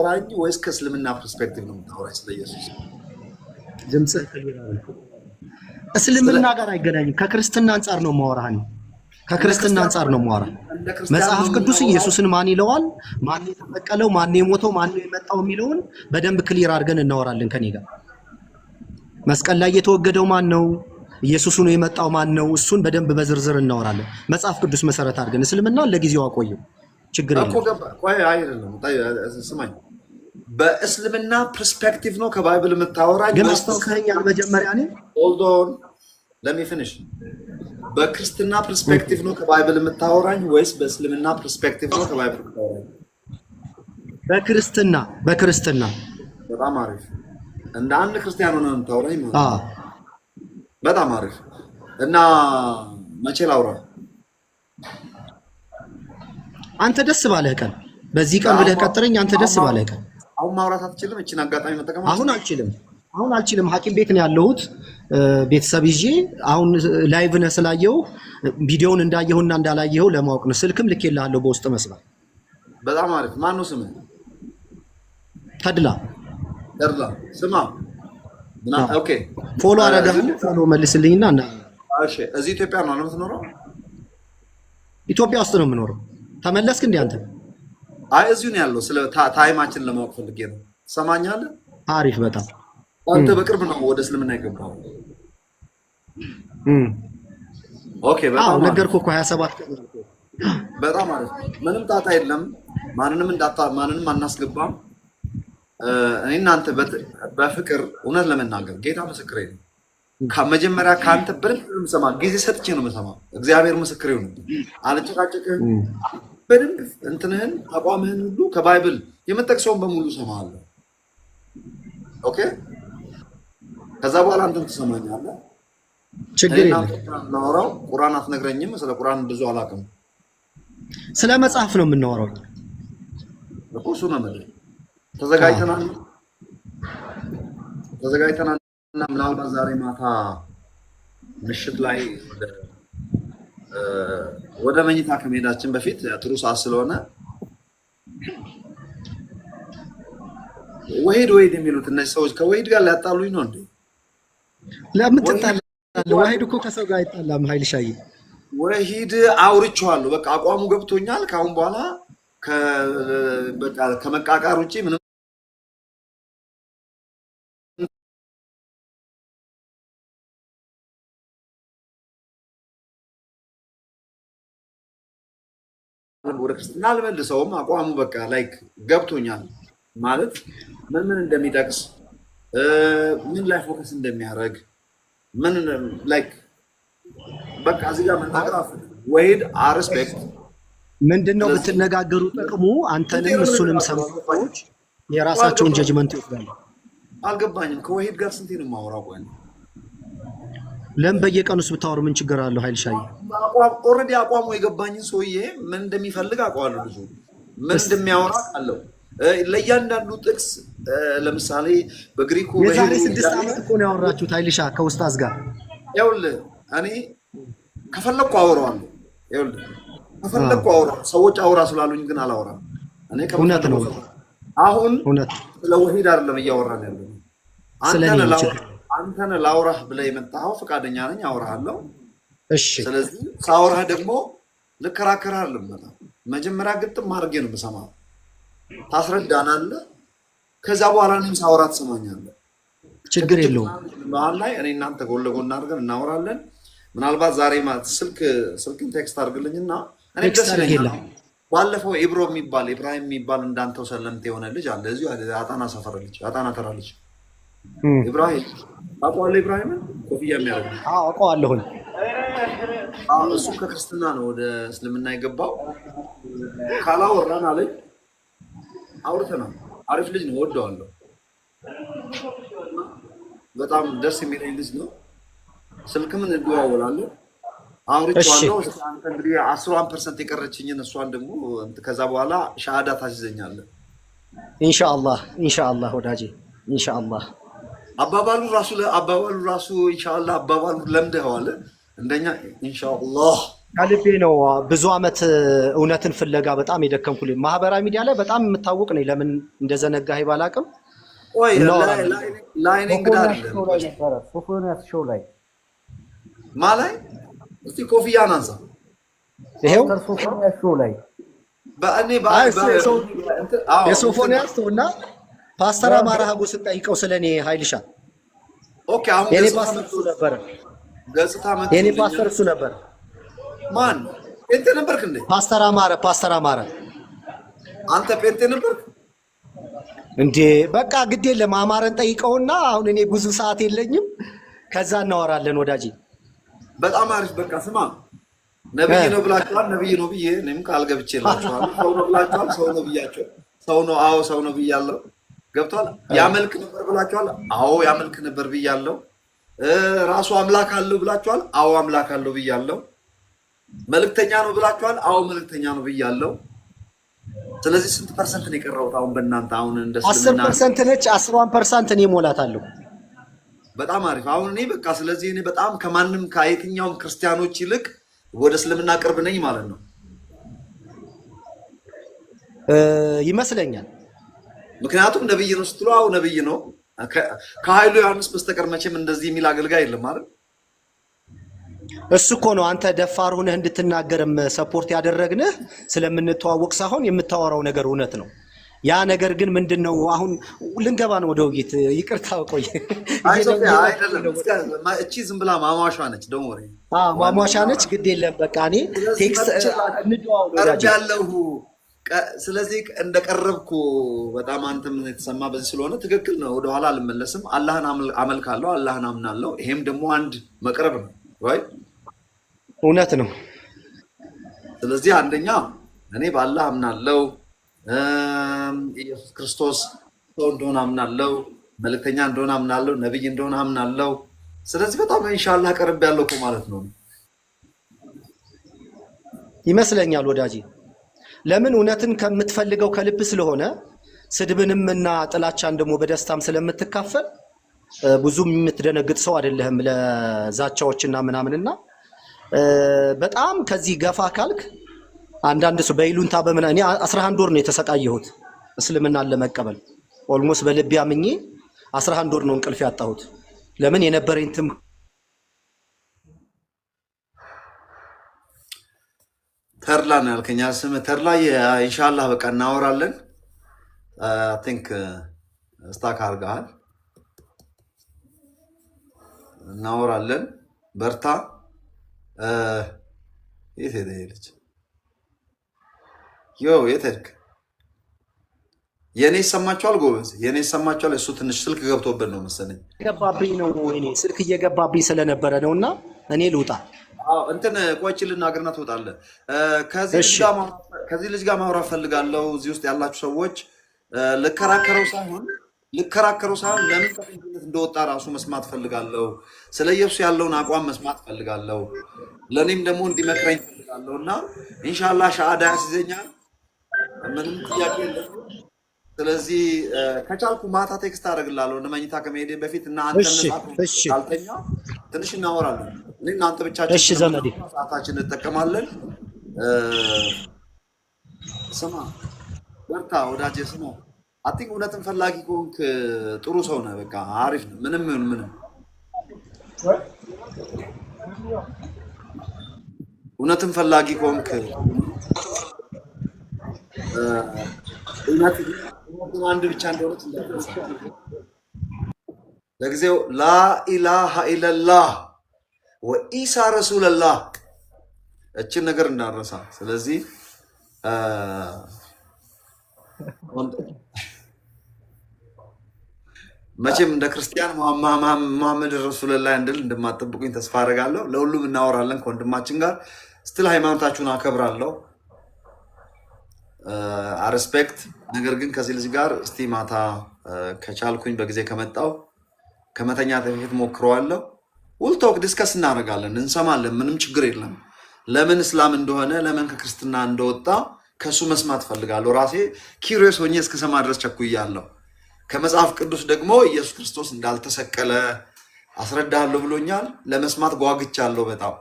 ራኝ ወይስ ከእስልምና ፐርስፔክቲቭ ነው የምታወራኝ ስለ ኢየሱስ? ድምጽህ እስልምና ጋር አይገናኝም። ከክርስትና አንጻር ነው ማወራህ። ከክርስትና አንጻር ነው ማወራህ። መጽሐፍ ቅዱስ ኢየሱስን ማን ይለዋል፣ ማን የተፈቀለው፣ ማን የሞተው፣ ማን የመጣው የሚለውን በደንብ ክሊር አድርገን እናወራለን። ከኔ ጋር መስቀል ላይ የተወገደው ማን ነው፣ ኢየሱስ ነው የመጣው ማን ነው፣ እሱን በደንብ በዝርዝር እናወራለን። መጽሐፍ ቅዱስ መሰረት አድርገን እስልምና ለጊዜው አቆየው፣ ችግር የለም። ቆይ አይደለም፣ ስማኝ፣ በእስልምና ፐርስፔክቲቭ ነው ከባይብል የምታወራኝ? ግን አስተውከኛል መጀመሪያ እኔ ሆልድ ኦን ሌት ሚ ፊኒሽ። በክርስትና ፐርስፔክቲቭ ነው ከባይብል የምታወራኝ ወይስ በእስልምና ፐርስፔክቲቭ ነው ከባይብል የምታወራኝ? በክርስትና። በጣም አሪፍ። እንደ አንድ ክርስቲያን ሆነ የምታወራኝ ማለት ነው። በጣም አሪፍ። እና መቼ ላውራ? አንተ ደስ ባለህ ቀን፣ በዚህ ቀን ብለህ ቀጥረኝ። አንተ ደስ ባለህ ቀን። አሁን ማውራት አትችልም? እቺን አጋጣሚ መጠቀም አሁን አልችልም። ሐኪም ቤት ነው ያለሁት ቤተሰብ ይዤ። አሁን ላይቭ ነህ ስላየሁ ቪዲዮውን እንዳየሁና እንዳላየሁ ለማወቅ ነው። ስልክም ልኬልሃለሁ በውስጥ መስመር። በጣም አሪፍ። ማን ነው ስምህ? ተድላ። ስማ ኦኬ፣ ፎሎ አደረጋለሁ። ፎሎ መልስልኝና እና እሺ። እዚህ ኢትዮጵያ ነው የምትኖረው? ኢትዮጵያ ውስጥ ነው የምኖረው። ተመለስክ እንዴ አንተ? አይ እዚሁ ነው ያለው። ስለ ታይማችን ለማወቅ ፈልጌ ነው። ትሰማኛለህ? አሪፍ በጣም። አንተ በቅርብ ነው ወደ እስልምና የገባው? ኦኬ፣ በጣም ነገርኩህ እኮ 27 ቀን። በጣም አሪፍ። ምንም ጣጣ የለም። ማንንም አናስገባም። እኔ እናንተ በፍቅር እውነት ለመናገር ጌታ ምስክሬ ነው። ከመጀመሪያ ከአንተ በደንብ የምሰማ ጊዜ ሰጥቼ ነው የምሰማው። እግዚአብሔር ምስክሬ ነው። አልጨቃጨቅህም። በደንብ እንትንህን አቋምህን ሁሉ ከባይብል የምጠቅሰውን በሙሉ እሰማለሁ። ኦኬ፣ ከዛ በኋላ አንተም ትሰማኛለህ። ችግር የለም። እናወራው። ቁርአን አትነግረኝም? ስለ ቁርአን ብዙ አላውቅም። ስለ መጽሐፍ ነው የምናወራው እኮ። እሱ ነው ማለት ተዘጋጅተናል እና ምናልባት ዛሬ ማታ ምሽት ላይ ወደ መኝታ ከመሄዳችን በፊት ጥሩ ሰዓት ስለሆነ ወሂድ የሚሉት እነዚህ ሰዎች ከወሂድ ጋር ሊያጣሉኝ ነው እንዴ? ለምን ትጣላለህ? ወሂድ እኮ ከሰው ጋር አይጣላም። ኃይል ሻይ ወሂድ አውርቼዋለሁ። በቃ አቋሙ ገብቶኛል። ከአሁን በኋላ ከመቃቃር ውጭ ምንም ወደ ክርስትና አልመልሰውም። አቋሙ በቃ ላይክ ገብቶኛል። ማለት ምን እንደሚጠቅስ ምን ላይ ፎከስ እንደሚያደርግ ምን ላይክ በቃ እዚህ ጋር መናገር ወሂድ ሪስፔክት ምንድነው ብትነጋገሩ ጥቅሙ? አንተንም እሱንም ሰዎች የራሳቸውን ጀጅመንት ይወስዳሉ። አልገባኝም። ከወሂድ ጋር ስንቴ ነው የማወራው? ቆይ ለምን በየቀኑስ ብታወሩ ምን ችግር አለው? ኃይል ሻይ ኦልሬዲ አቋሙ የገባኝን ሰውዬ ምን እንደሚፈልግ አውቀዋለሁ። ልጁ ምን እንደሚያወራ አለው። ለእያንዳንዱ ጥቅስ ለምሳሌ በግሪኩ የዛሬ 6 ዓመት እኮ ነው ያወራችሁት ኃይልሻ ከኡስታዝ ጋር። ይኸውልህ እኔ ከፈለኩ አወራዋለሁ። ይኸውልህ ከፈለኩ አወራዋለሁ። ሰዎች አውራ ስላሉኝ ግን አላወራም። እኔ እውነት ነው። አሁን ስለ ወሂድ አይደለም እያወራን ያለው። አንተን ላውራህ ብለህ የመጣኸው ፈቃደኛ ነኝ፣ አውራሃለሁ። እሺ። ስለዚህ ሳውራህ ደግሞ ልከራከርህ አይደለም። መጀመሪያ ግጥም አድርጌ ነው የምሰማው። ታስረዳናለህ። ከዛ በኋላ እኔም ሳውራ ትሰማኛለህ። ችግር የለውም። መሀል ላይ እኔ እናንተ ጎን ለጎን አድርገን እናወራለን። ምናልባት ዛሬ ስልክን ቴክስት አድርግልኝና እኔ ደስ ይለኛል። ባለፈው ኢብራሂም የሚባል እንዳንተው ሰለምት የሆነ ልጅ አለ እዚሁ አጣና ሰፈር ልጅ፣ አጣና ተራ ልጅ ኢብራሂም አውቀዋለሁ። ኢብራሂምን ኮፍያ የሚያደርግ አውቀዋለሁ። እሱ ከክርስትና ነው ወደ እስልምና የገባው። ካላወራን አለኝ። አውርተናል። አሪፍ ልጅ ነው፣ ወደዋለሁ። በጣም ደስ የሚለኝ ልጅ ነው። ስልክም እንደዋወላለን። አውርቼዋለሁ። አንተ እንግዲህ 10% የቀረችኝን እሷን ደግሞ ከዛ በኋላ ሻሃዳ ታስይዘኛለህ ኢንሻአላህ ወዳጄ ኢንሻአላህ። አባባሉ ራሱ ኢንሻአላህ አባባሉ ለምደኸዋል። እንደኛ ኢንሻአላህ ከልቤ ነው። ብዙ አመት እውነትን ፍለጋ በጣም የደከምኩልኝ ማህበራዊ ሚዲያ ላይ በጣም የምታወቅ ነኝ። ለምን እንደዘነጋህ ባላቅም ወይ እናወራለን። ላይን እንግዳ አይደለም ሶፎንያስ ሾው ላይ ማላይ እስቲ ኮፍያን አንሳ። ይሄው ሶፎንያስ ሾው ላይ በእኔ የሶፎንያስ እና ፓስተር አማራ ሀጎ ስጠይቀው ስለኔ ኃይልሻ ኦኬ። አሁን የኔ ፓስተር እሱ ነበረ። ገጽታ መጥቶ የኔ ፓስተር እሱ ነበር። ማን ጴንጤ ነበርክ እንዴ? ፓስተር አማረ አንተ ጴንጤ ነበርክ እንዴ? በቃ ግድ የለም አማረን ጠይቀውና አሁን እኔ ብዙ ሰዓት የለኝም፣ ከዛ እናወራለን ወዳጄ። በጣም አሪፍ። በቃ ስማ፣ ነብይ ነው ብላችኋል። ነብይ ነው ብዬ እኔም ቃል ገብቼላችኋለሁ። ሰው ነው ብላችኋል። ሰው ነው ብያቸው። ሰው ነው። አዎ ሰው ነው ብያለሁ። ገብቷል። ያመልክ ነበር ብላችኋል። አዎ ያመልክ ነበር ብያለሁ። ራሱ አምላክ አለው ብላችኋል። አዎ አምላክ አለው ብያለሁ። መልእክተኛ ነው ብላችኋል። አዎ መልእክተኛ ነው ብያለሁ። ስለዚህ ስንት ፐርሰንት ነው የቀረውት? አሁን በእናንተ አሁን እንደ 10% ነች። 10% እኔ እሞላታለሁ። በጣም አሪፍ። አሁን እኔ በቃ ስለዚህ እኔ በጣም ከማንም ከየትኛውም ክርስቲያኖች ይልቅ ወደ እስልምና ቅርብ ነኝ ማለት ነው ይመስለኛል። ምክንያቱም ነብይ ነው ስትሉ አዎ ነብይ ነው። ከኃይሉ ዮሐንስ በስተቀር መቼም እንደዚህ የሚል አገልጋይ የለም አይደል? እሱ እኮ ነው አንተ ደፋር ሆነህ እንድትናገርም ሰፖርት ያደረግንህ ስለምንተዋወቅ ሳይሆን የምታወራው ነገር እውነት ነው። ያ ነገር ግን ምንድነው? አሁን ልንገባ ነው ወደ ውይይት። ይቅርታ ቆይ። እቺ ዝም ብላ ማሟሻ ነች። ደሞ ማሟሻ ነች። ግድ የለም በቃ እኔ ቴክስት ያለሁ። ስለዚህ እንደቀረብኩ በጣም አንተም የተሰማ በዚህ ስለሆነ ትክክል ነው። ወደኋላ አልመለስም። አላህን አመልካለሁ፣ አላህን አምናለሁ። ይሄም ደግሞ አንድ መቅረብ ነው ወይ? እውነት ነው። ስለዚህ አንደኛ እኔ በአላህ አምናለሁ፣ ኢየሱስ ክርስቶስ ሰው እንደሆነ አምናለሁ፣ መልእክተኛ እንደሆነ አምናለሁ፣ ነብይ እንደሆነ አምናለሁ። ስለዚህ በጣም ኢንሻአላህ ቀርብ ያለው እኮ ማለት ነው ይመስለኛል ወዳጄ። ለምን እውነትን ከምትፈልገው ከልብ ስለሆነ ስድብንም እና ጥላቻን ደግሞ በደስታም ስለምትካፈል ብዙም የምትደነግጥ ሰው አይደለህም ለዛቻዎችና ምናምንና በጣም ከዚህ ገፋ ካልክ አንዳንድ ሰው በይሉንታ በመና እኔ 11 ወር ነው የተሰቃየሁት እስልምናን ለመቀበል። ኦልሞስት በልቤ አምኜ 11 ወር ነው እንቅልፍ ያጣሁት። ለምን የነበረኝ ተርላ ነው ያልከኝ ስም ተርላ። ኢንሻአላህ በቃ እናወራለን። አይ ቲንክ ስታክ አድርገሃል። እናወራለን። በርታ። የት ሄደች? የት ሄድክ? የኔ ይሰማችኋል ጎበዝ? የኔ ይሰማችኋል? እሱ ትንሽ ስልክ ገብቶበት ነው መሰለኝ። ገባብኝ ነው ወይኔ ስልክ እየገባብኝ ስለነበረ ነውና እኔ ልውጣ። እንትን ቆይቼ ልናገርና ትወጣለህ። ከዚህ ልጅ ጋር ማውራት ፈልጋለሁ። እዚህ ውስጥ ያላችሁ ሰዎች ልከራከረው ሳይሆን ለምን ከፍንጅነት እንደወጣ ራሱ መስማት ፈልጋለሁ። ስለ ኢየሱስ ያለውን አቋም መስማት ፈልጋለሁ። ለእኔም ደግሞ እንዲመክረኝ ፈልጋለሁ እና ኢንሻአላህ ሻሃዳ ያስይዘኛል። ምንም ጥያቄ የለም። ስለዚህ ከቻልኩ ማታ ቴክስት አደርግልሃለሁ መኝታ ከመሄዴ በፊት እና አንተ ካልተኛ ትንሽ እናወራለን። እኔ እናንተ ብቻችን ሰዓታችን እንጠቀማለን። ስማ በርታ ወዳጄ። ስማ አቲንክ እውነትን ፈላጊ ከሆንክ ጥሩ ሰው ነህ። በቃ አሪፍ ነው። ምንም ይሁን ምንም እውነትን ፈላጊ ከሆንክ እውነትን አንድ ብቻ እንደሆነች ለጊዜው ላኢላሃ ኢለላህ ወኢሳ ረሱልላህ እችን ነገር እንዳረሳ። ስለዚህ መቼም እንደ ክርስቲያን መሐመድ ረሱልላህ እንድል እንደማጠብቁኝ ተስፋ አደርጋለሁ። ለሁሉም እናወራለን ከወንድማችን ጋር። ስትል ሃይማኖታችሁን አከብራለሁ፣ አረስፔክት። ነገር ግን ከዚህ ልጅ ጋር እስቲ ማታ ከቻልኩኝ በጊዜ ከመጣው ከመተኛት በፊት ሞክረዋለሁ። ውልቶክ ዲስከስ እናደርጋለን፣ እንሰማለን። ምንም ችግር የለም። ለምን እስላም እንደሆነ ለምን ከክርስትና እንደወጣ ከሱ መስማት ፈልጋለሁ። ራሴ ኪሪዮስ ሆኜ እስከሰማ ድረስ ቸኩያለሁ። ከመጽሐፍ ቅዱስ ደግሞ ኢየሱስ ክርስቶስ እንዳልተሰቀለ አስረዳለሁ ብሎኛል። ለመስማት ጓግቻለሁ በጣም